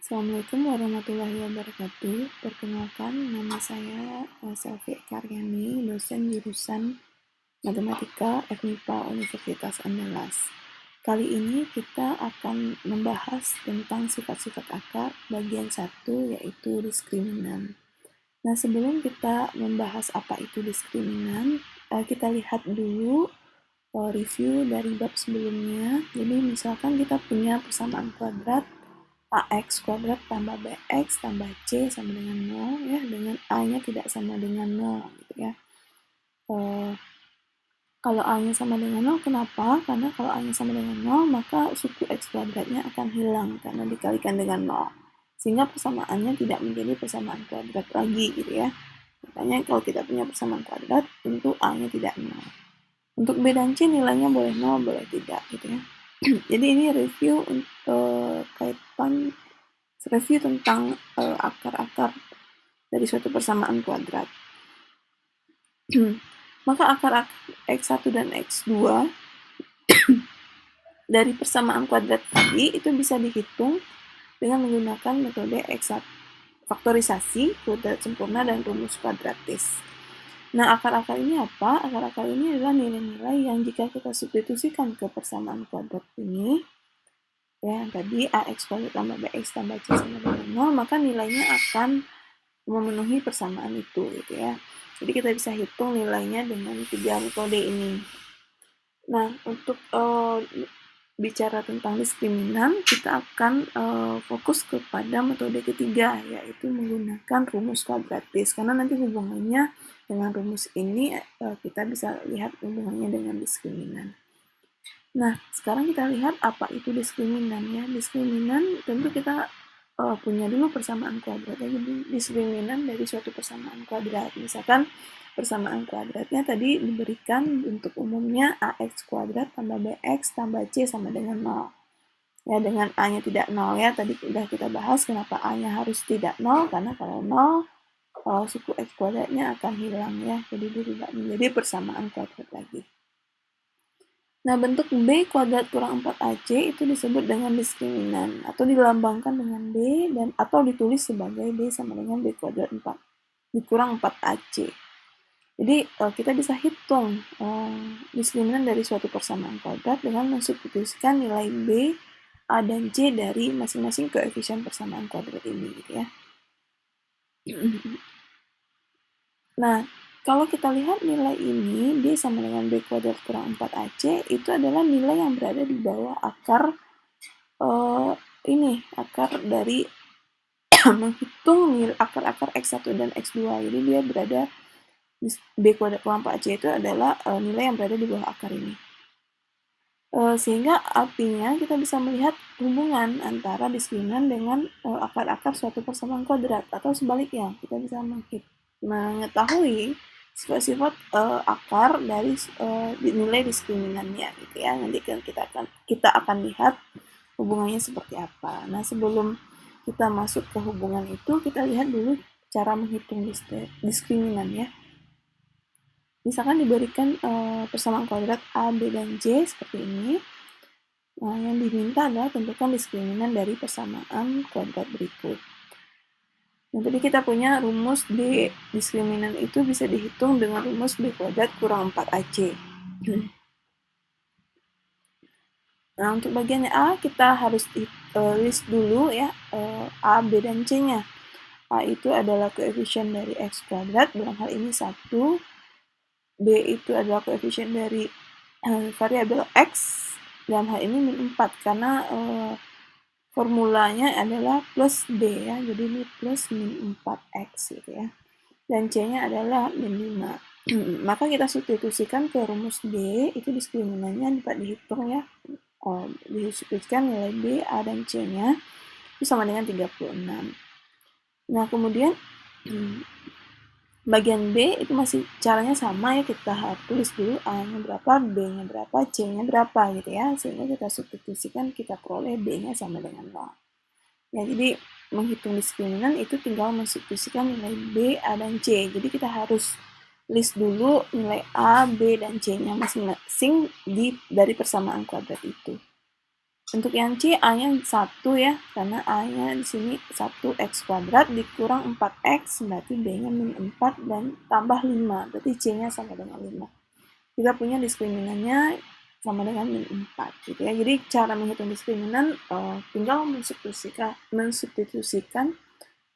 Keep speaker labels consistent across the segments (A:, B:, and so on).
A: Assalamualaikum warahmatullahi wabarakatuh. Perkenalkan, nama saya Selvi Karyani, dosen jurusan Matematika FMIPA Universitas Andalas. Kali ini kita akan membahas tentang sifat-sifat akar bagian 1, yaitu diskriminan. Nah, sebelum kita membahas apa itu diskriminan, kita lihat dulu review dari bab sebelumnya. Jadi misalkan kita punya persamaan kuadrat ax kuadrat tambah bx tambah c sama dengan 0 ya, dengan a-nya tidak sama dengan 0 gitu ya. Kalau a-nya sama dengan 0, kenapa? Karena kalau a-nya sama dengan 0, maka suku x kuadratnya akan hilang karena dikalikan dengan 0. Sehingga persamaannya tidak menjadi persamaan kuadrat lagi gitu ya. Makanya kalau kita punya persamaan kuadrat, tentu a-nya tidak 0. Untuk b dan c nilainya boleh 0, boleh tidak gitu ya. Jadi ini review tentang akar-akar dari suatu persamaan kuadrat. Maka akar x1 dan x2 dari persamaan kuadrat tadi itu bisa dihitung dengan menggunakan metode faktorisasi, kuadrat sempurna, dan rumus kuadratis. Nah, akar-akar ini apa? Akar-akar ini adalah nilai-nilai yang jika kita substitusikan ke persamaan kuadrat ini, ya tadi ax kuadrat tambah bx tambah c sama dengan 0, maka nilainya akan memenuhi persamaan itu gitu ya. Jadi kita bisa hitung nilainya dengan 3 metode ini. Nah, untuk bicara tentang diskriminan, kita akan fokus kepada metode ketiga, yaitu menggunakan rumus kuadratis, karena nanti hubungannya dengan rumus ini kita bisa lihat hubungannya dengan diskriminan. Nah, sekarang kita lihat apa itu diskriminan ya. Diskriminan tentu kita punya dulu persamaan kuadrat. Jadi diskriminan dari suatu persamaan kuadrat. Misalkan persamaan kuadratnya tadi diberikan bentuk umumnya ax kuadrat tambah bx tambah c sama dengan 0. Ya, dengan a-nya tidak 0 ya. Tadi sudah kita bahas kenapa a-nya harus tidak 0, karena kalau 0 suku x kuadratnya akan hilang ya. Jadi dia tidak menjadi persamaan kuadrat lagi. Nah, bentuk b kuadrat kurang 4ac itu disebut dengan diskriminan, atau dilambangkan dengan b dan atau ditulis sebagai b sama dengan b kuadrat 4 dikurang 4ac. Jadi kita bisa hitung diskriminan dari suatu persamaan kuadrat dengan mensubstitusikan nilai b, a, dan c dari masing-masing koefisien persamaan kuadrat ini gitu ya. Nah, kalau kita lihat nilai ini, b sama dengan b kuadrat kurang 4ac, itu adalah nilai yang berada di bawah akar akar dari menghitung akar-akar x1 dan x2. Jadi dia berada di b kuadrat kurang 4ac itu adalah nilai yang berada di bawah akar ini. Sehingga artinya kita bisa melihat hubungan antara diskriminan dengan akar-akar suatu persamaan kuadrat, atau sebaliknya, kita bisa mengetahui sifat-sifat akar dari nilai diskriminannya gitu ya. Nanti kan kita akan lihat hubungannya seperti apa. Nah, sebelum kita masuk ke hubungan itu, kita lihat dulu cara menghitung diskriminan ya. Misalkan diberikan persamaan kuadrat a, b, dan c seperti ini. Nah, yang diminta adalah tentukan diskriminan dari persamaan kuadrat berikut. Nah, tadi kita punya rumus d diskriminan itu bisa dihitung dengan rumus b kuadrat kurang 4ac. Nah, untuk bagiannya a, kita harus list dulu ya a, b, dan c-nya. A itu adalah koefisien dari x kuadrat, dalam hal ini 1. B itu adalah koefisien dari variabel x, dalam hal ini min 4, karena formulanya adalah plus b ya, jadi ini plus min 4x gitu ya. Dan c-nya adalah min 5. Maka kita substitusikan ke rumus b, itu diskriminannya dapat dihitung ya. Disubstitusikan nilai b, a, dan c-nya itu sama dengan 36. Nah, kemudian bagian b itu masih caranya sama ya, kita harus tulis dulu a-nya berapa, b-nya berapa, c-nya berapa gitu ya, sehingga kita substitusikan, kita peroleh b-nya sama dengan 0. Ya, jadi menghitung diskriminan itu tinggal mensubstitusikan nilai b, a, dan c. Jadi kita harus list dulu nilai a, b, dan c-nya masing-masing dari persamaan kuadrat itu. Untuk yang C, A-nya 1 ya, karena A-nya di sini 1x kuadrat dikurang 4x, berarti B-nya min 4 dan tambah 5, berarti C-nya sama dengan 5. Kita punya diskriminannya sama dengan min 4 gitu ya. Jadi cara menghitung diskriminan tinggal mensubstitusikan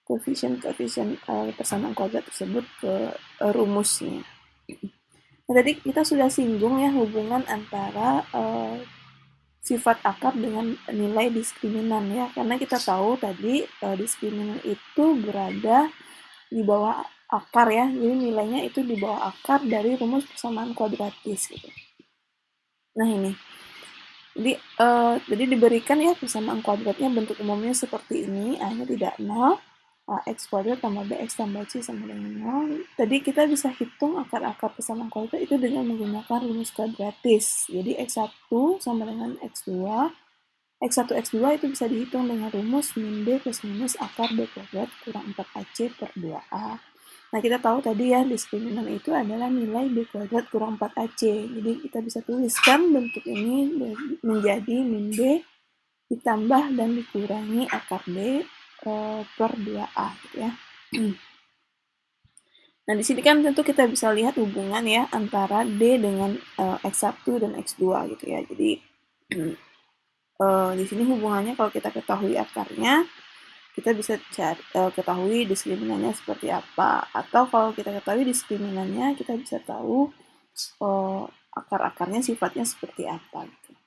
A: koefisien persamaan kuadrat tersebut ke rumusnya. Nah, tadi kita sudah singgung ya hubungan antara sifat akar dengan nilai diskriminan ya, karena kita tahu tadi diskriminan itu berada di bawah akar ya, jadi nilainya itu di bawah akar dari rumus persamaan kuadratis gitu. Nah ini, jadi diberikan ya persamaan kuadratnya bentuk umumnya seperti ini, A-nya tidak 0, x kuadrat tambah bx tambah c sama dengan 0. Tadi kita bisa hitung akar-akar persamaan kuadrat itu dengan menggunakan rumus kuadratis. Jadi x1 sama dengan x2, x1, x2 itu bisa dihitung dengan rumus min b plus minus akar b kuadrat kurang 4ac per 2a. Nah, kita tahu tadi ya, diskriminan itu adalah nilai b kuadrat kurang 4ac. Jadi, kita bisa tuliskan bentuk ini menjadi min b ditambah dan dikurangi akar b per 2a gitu ya. Nah, di sini kan tentu kita bisa lihat hubungan ya antara D dengan X1 dan X2 gitu ya. Jadi, di sini hubungannya kalau kita ketahui akarnya, kita bisa ketahui diskriminannya seperti apa. Atau kalau kita ketahui diskriminannya, kita bisa tahu akar-akarnya sifatnya seperti apa gitu.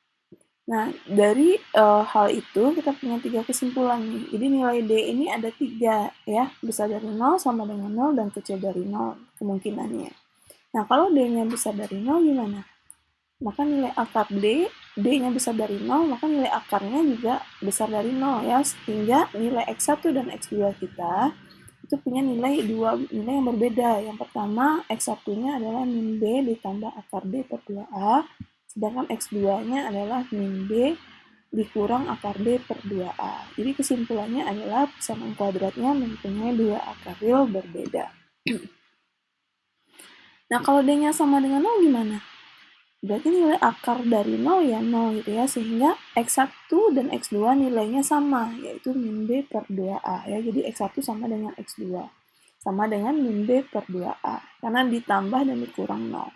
A: Nah, dari hal itu kita punya 3 kesimpulan nih. Jadi nilai D ini ada 3 ya, besar dari 0, sama dengan 0, dan kecil dari 0 kemungkinannya. Nah, kalau D-nya besar dari 0 gimana? Maka nilai akar D-nya besar dari 0, maka nilai akarnya juga besar dari 0 ya, sehingga nilai X1 dan X2 kita itu punya nilai nilai yang berbeda. Yang pertama, X1-nya adalah min B ditambah akar B per 2A, sedangkan X2-nya adalah min B dikurang akar B per 2A. Jadi kesimpulannya adalah persamaan kuadratnya mempunyai 2 akar real berbeda. Nah, kalau D-nya sama dengan 0 gimana? Berarti nilai akar dari 0 ya 0 gitu ya, sehingga X1 dan X2 nilainya sama, yaitu min B per 2A ya. Jadi X1 sama dengan X2, sama dengan min B per 2A, karena ditambah dan dikurang 0.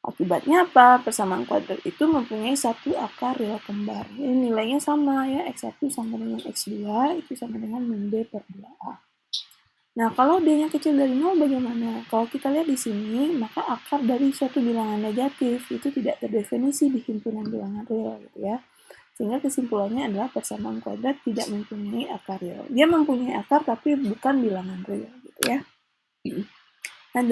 A: Akibatnya apa? Persamaan kuadrat itu mempunyai satu akar real kembar. Jadi nilainya sama ya, X1 sama dengan X2 itu sama dengan min B per 2A. Nah, kalau D-nya kecil dari 0 bagaimana? Kalau kita lihat di sini, maka akar dari suatu bilangan negatif itu tidak terdefinisi di himpunan bilangan real gitu ya. Sehingga kesimpulannya adalah persamaan kuadrat tidak mempunyai akar real. Dia mempunyai akar tapi bukan bilangan real gitu ya. Nah,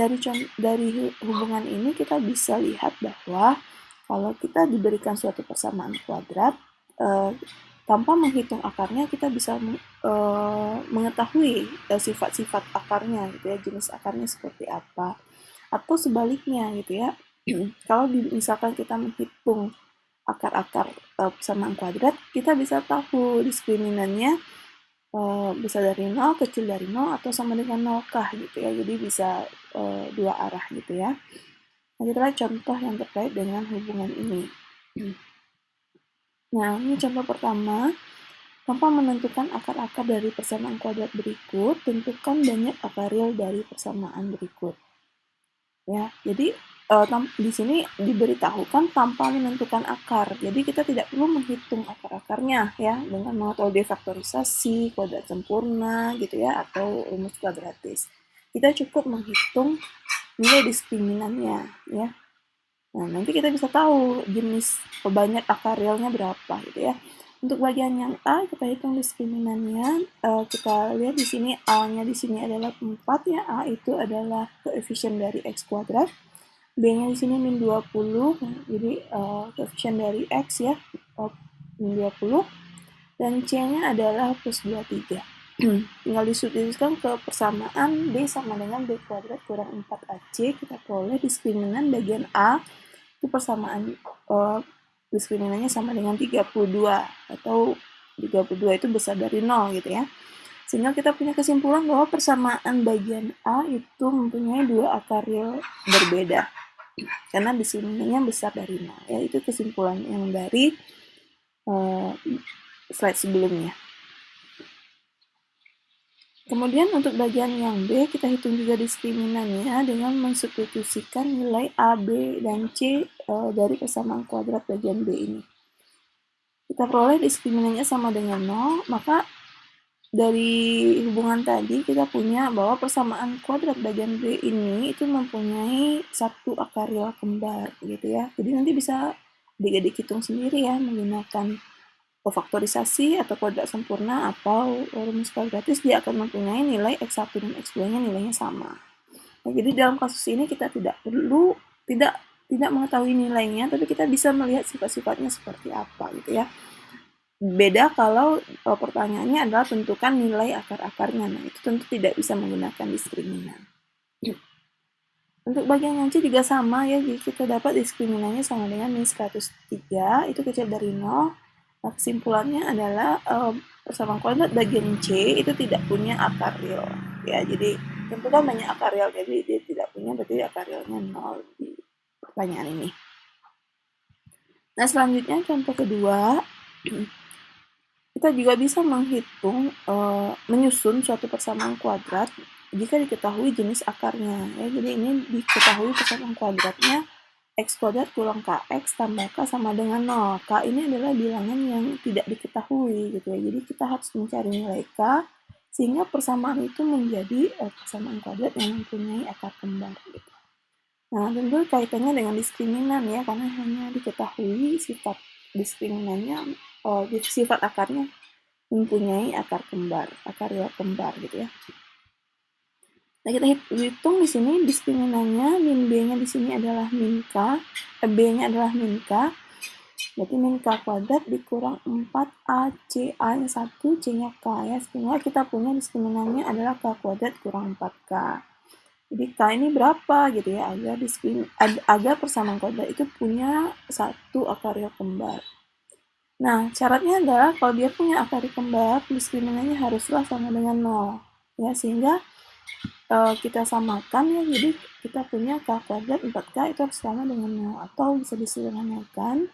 A: dari hubungan ini kita bisa lihat bahwa kalau kita diberikan suatu persamaan kuadrat, tanpa menghitung akarnya kita bisa mengetahui sifat-sifat akarnya gitu ya, jenis akarnya seperti apa. Atau sebaliknya gitu ya, kalau misalkan kita menghitung akar-akar persamaan kuadrat, kita bisa tahu diskriminannya besar dari 0, kecil dari 0, atau sama dengan 0 kah gitu ya. Jadi bisa dua arah gitu ya. Nah, kita lihat contoh yang terkait dengan hubungan ini. Nah, ini contoh pertama. Tanpa menentukan akar-akar dari persamaan kuadrat berikut, tentukan banyak akar real dari persamaan berikut. Ya, jadi di sini diberitahukan tanpa menentukan akar. Jadi kita tidak perlu menghitung akar-akarnya ya dengan metode faktorisasi, kuadrat sempurna gitu ya, atau rumus kuadratis. Kita cukup menghitung nilai diskriminannya ya. Nah, nanti kita bisa tahu jenis banyak akar realnya berapa gitu ya. Untuk bagian yang A, kita hitung diskriminannya. Kita lihat di sini A-nya di sini adalah 4 ya. A itu adalah koefisien dari X kuadrat. B-nya di sini min 20. Jadi koefisien dari X ya, min 20. Dan C-nya adalah plus 23. Tinggal disubstitusikan ke persamaan B sama dengan B kuadrat kurang 4AC. Kita peroleh diskriminan bagian A. Itu persamaan diskriminannya sama dengan 32, atau 32 itu besar dari 0 gitu ya. Sehingga kita punya kesimpulan bahwa persamaan bagian A itu mempunyai 2 akar real berbeda. Karena diskriminannya besar dari 0. Ya, itu kesimpulan yang dari slide sebelumnya. Kemudian untuk bagian yang B, kita hitung juga diskriminannya dengan mensubstitusikan nilai A, B, dan C dari persamaan kuadrat bagian B ini. Kita peroleh diskriminannya sama dengan 0, maka dari hubungan tadi kita punya bahwa persamaan kuadrat bagian B ini itu mempunyai satu akar real kembar gitu ya. Jadi nanti bisa adik-adik hitung sendiri ya menggunakan faktorisasi atau kuadrat sempurna atau rumus kuadratis, dia akan mempunyai nilai X1 dan X2-nya nilainya sama. Nah, jadi dalam kasus ini kita tidak perlu tidak mengetahui nilainya, tapi kita bisa melihat sifat-sifatnya seperti apa gitu ya. Beda kalau pertanyaannya adalah tentukan nilai akar-akarnya. Nah, itu tentu tidak bisa menggunakan diskriminan. Untuk bagian yang C juga sama ya, jadi kita dapat diskriminannya sama dengan min 103, itu kecil dari 0. Nah, kesimpulannya adalah persamaan kuadrat bagian C itu tidak punya akar real. Ya, jadi tentu kan banyak akar real, jadi dia tidak punya, berarti akar realnya 0 di pertanyaan ini. Nah, selanjutnya contoh kedua, kita juga bisa menghitung, menyusun suatu persamaan kuadrat jika diketahui jenis akarnya. Ya, jadi ini diketahui persamaan kuadratnya X kuadrat kurang KX tambah K sama dengan 0. K ini adalah bilangan yang tidak diketahui gitu ya. Jadi kita harus mencari nilai K sehingga persamaan itu menjadi persamaan kuadrat yang mempunyai akar kembar gitu. Nah, tentu kaitannya dengan diskriminan ya, karena hanya diketahui sifat diskriminannya, sifat akarnya mempunyai akar kembar, akar real kembar gitu ya. Nah, kita hitung di sini diskriminannya, min B-nya di sini adalah min K, B-nya adalah min K, berarti min K kuadrat dikurang 4A, C, A-nya 1, C-nya K ya, sehingga kita punya diskriminannya adalah K kuadrat kurang 4K. Jadi K ini berapa gitu ya, agar persamaan kuadrat itu punya satu akar real kembar. Nah, syaratnya adalah kalau dia punya akar kembar, diskriminannya haruslah sama dengan 0. Ya, sehingga kita samakan ya, jadi kita punya K kuadrat 4K itu harus sama dengan 0, atau bisa disederhanakan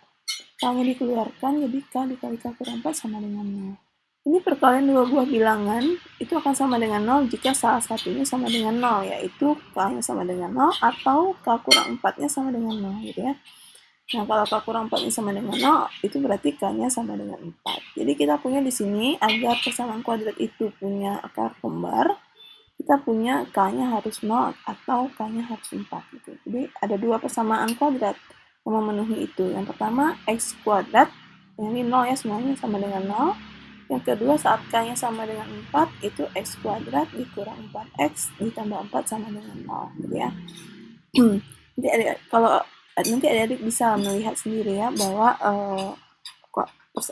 A: K-nya dikeluarkan, jadi K dikali K kurang 4 sama dengan 0. Ini perkalian dua buah bilangan itu akan sama dengan 0 jika salah satunya sama dengan 0, yaitu K-nya sama dengan 0 atau K kurang 4-nya sama dengan 0 gitu ya. Nah, kalau K kurang 4-nya sama dengan 0, itu berarti K-nya sama dengan 4. Jadi kita punya di sini agar persamaan kuadrat itu punya akar kembar, kita punya K-nya harus 0 atau K-nya harus 4 gitu. Jadi ada dua persamaan kuadrat yang memenuhi itu. Yang pertama X kuadrat, yang ini 0 ya, semuanya sama dengan 0. Yang kedua saat K-nya sama dengan 4, itu X kuadrat dikurang 4X ditambah 4 sama dengan 0 gitu ya. Nanti adik-adik bisa melihat sendiri ya bahwa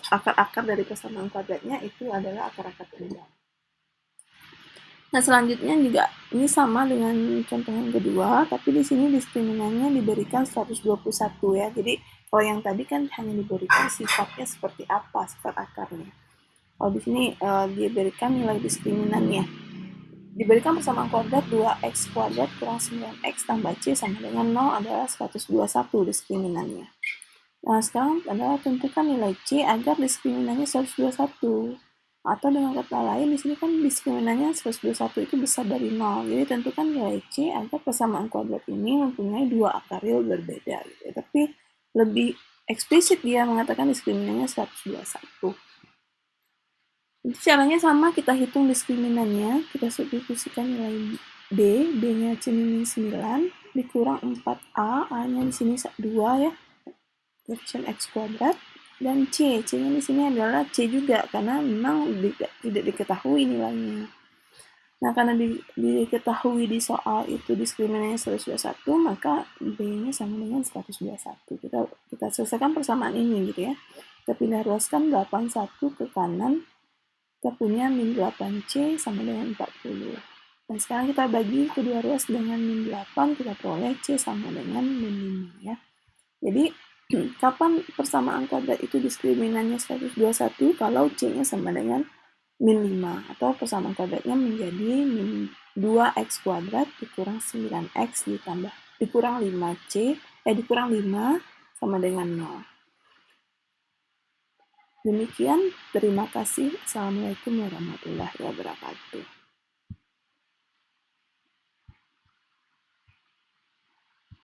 A: akar-akar dari persamaan kuadratnya itu adalah akar-akar kembar. Nah, selanjutnya juga ini sama dengan contoh yang kedua, tapi di sini diskriminannya diberikan 121 ya. Jadi kalau yang tadi kan hanya diberikan sifatnya seperti apa, sifat akarnya. Kalau di sini diberikan nilai diskriminannya. Diberikan persamaan kuadrat 2x kuadrat kurang 9x tambah c sama dengan 0 adalah 121 diskriminannya. Nah, sekarang adalah tentukan nilai c agar diskriminannya 121. Atau dengan kata lain, di sini kan diskriminannya 121 itu besar dari 0. Jadi tentukan nilai C agar persamaan kuadrat ini mempunyai dua akar real berbeda. Gitu. Tapi lebih eksplisit dia mengatakan diskriminannya 121. Jadi caranya sama, kita hitung diskriminannya, kita substitusikan nilai B, B-nya C min 9, dikurang 4A, A-nya di sini 2 ya, koefisien X kuadrat, dan C, C-nya di sini adalah C juga, karena memang tidak diketahui nilainya. Nah, karena diketahui di soal itu diskriminannya 121, maka B-nya sama dengan 121. Kita selesaikan persamaan ini gitu ya. Kita pindah ruaskan 81 ke kanan, kita punya min 8C sama dengan 40. Dan sekarang kita bagi kedua ruas dengan min 8, kita peroleh C sama dengan min 5 ya. Jadi, kapan persamaan kuadrat itu diskriminannya 121 kalau C-nya sama dengan min 5 atau persamaan kuadratnya menjadi min 2x kuadrat dikurang 9x dikurang 5C dikurang 5 sama dengan 0. Demikian, terima kasih. Assalamualaikum warahmatullahi wabarakatuh.